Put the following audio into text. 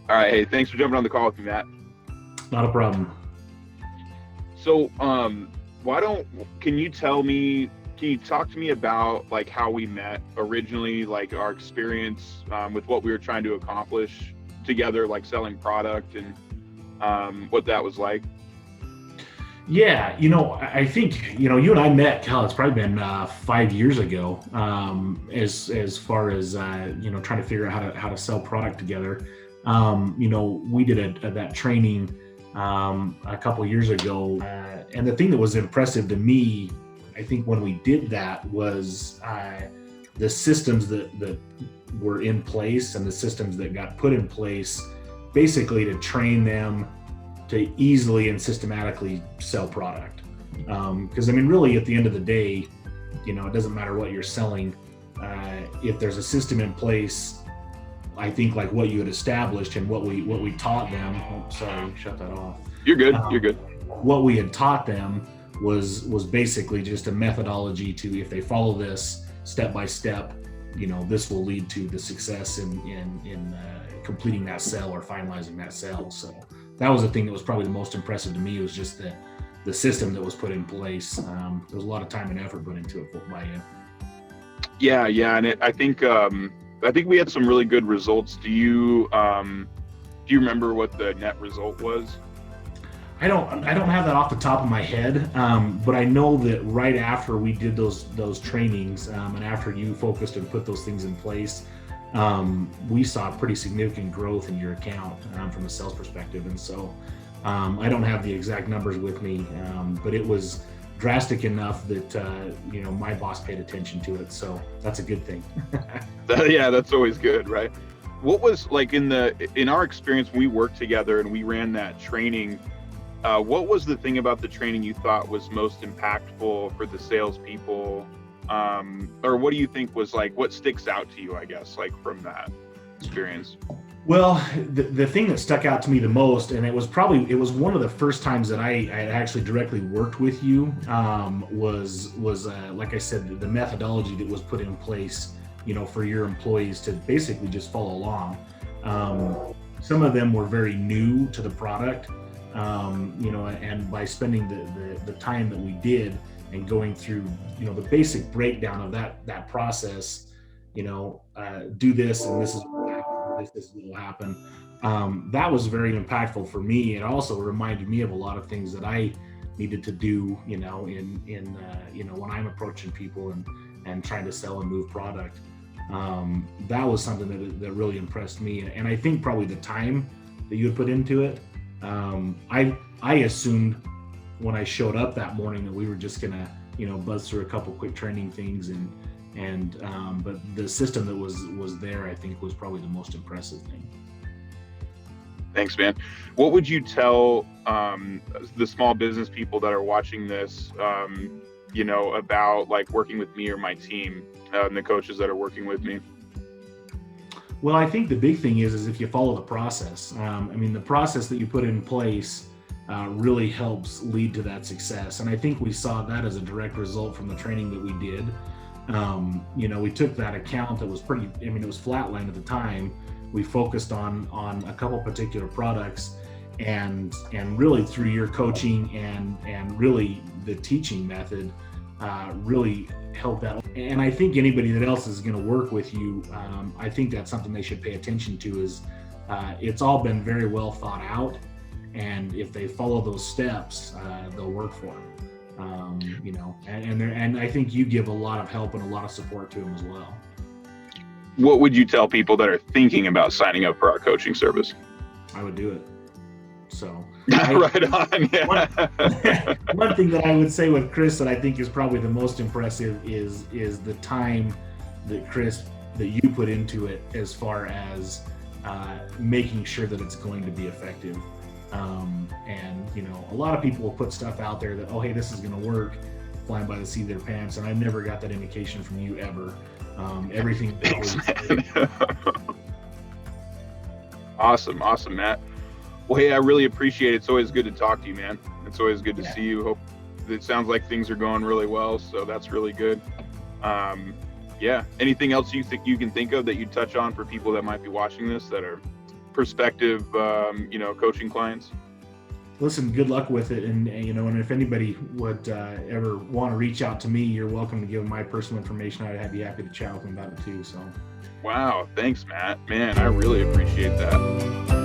All right. Hey, thanks for jumping on the call with me, Matt. Not a problem. So, why don't, can you tell me, can you talk to me about like how we met originally, like our experience with what we were trying to accomplish together, like selling product and what that was like? Yeah, I think you and I met. Cal, it's probably been 5 years ago. As far as trying to figure out how to sell product together. We did that training a couple years ago, and the thing that was impressive to me, I think, when we did that was the systems that were in place and the systems that got put in place, basically to train them to easily and systematically sell product. Because really, at the end of the day, it doesn't matter what you're selling. If there's a system in place, I think like what you had established and what we taught them. Oh, sorry, shut that off. You're good. You're good. What we had taught them was basically just a methodology to, if they follow this step by step, this will lead to the success in completing that sale or finalizing that sale. So that was the thing that was probably the most impressive to me, was just the system that was put in place. There was a lot of time and effort put into it by you. Yeah, and I think we had some really good results. Do you remember what the net result was? I don't have that off the top of my head, but I know that right after we did those trainings, and after you focused and put those things in place, we saw pretty significant growth in your account from a sales perspective. And so I don't have the exact numbers with me, but it was drastic enough that my boss paid attention to it. So that's a good thing. Yeah, that's always good, right? What was like in our experience when we worked together and we ran that training? What was the thing about the training you thought was most impactful for the salespeople? Or what do you think was like, what sticks out to you, I guess, like from that experience? Well, the thing that stuck out to me the most, and it was one of the first times that I had actually directly worked with you, was like I said, the methodology that was put in place, for your employees to basically just follow along. Some of them were very new to the product, and by spending the time that we did and going through, the basic breakdown of that process, do this and this is what happens, this will happen. That was very impactful for me. It also reminded me of a lot of things that I needed to do, in when I'm approaching people and trying to sell and move product. That was something that really impressed me. And I think probably the time that you had put into it, I assumed when I showed up that morning that we were just gonna, buzz through a couple quick training things but the system that was there, I think, was probably the most impressive thing. Thanks, man. What would you tell the small business people that are watching this, about like working with me or my team, and the coaches that are working with me? Well, I think the big thing is if you follow the process. The process that you put in place really helps lead to that success. And I think we saw that as a direct result from the training that we did. We took that account that was it was flatlined at the time. We focused on a couple particular products, and really through your coaching and really the teaching method really helped that. And I think anybody that else is going to work with you, I think that's something they should pay attention to, is it's all been very well thought out. And if they follow those steps, they'll work for them. And I think you give a lot of help and a lot of support to them as well. What would you tell people that are thinking about signing up for our coaching service? I would do it. So right on. Yeah. One thing that I would say with Chris that I think is probably the most impressive is the time that you put into it, as far as making sure that it's going to be effective. A lot of people will put stuff out there that, oh, hey, this is going to work, flying by the seat of their pants. And I've never got that indication from you ever. Everything. Awesome, Matt. Well, hey, I really appreciate it. It's always good to talk to you, man. It's always good to see you. Hope it sounds like things are going really well. So that's really good. Anything else you think you can think of that you touch on for people that might be watching this that are prospective, coaching clients? Listen, good luck with it, and and if anybody would ever want to reach out to me, you're welcome to give them my personal information. I'd be happy to chat with them about it too. So, Wow, thanks, Matt. Man, I really appreciate that.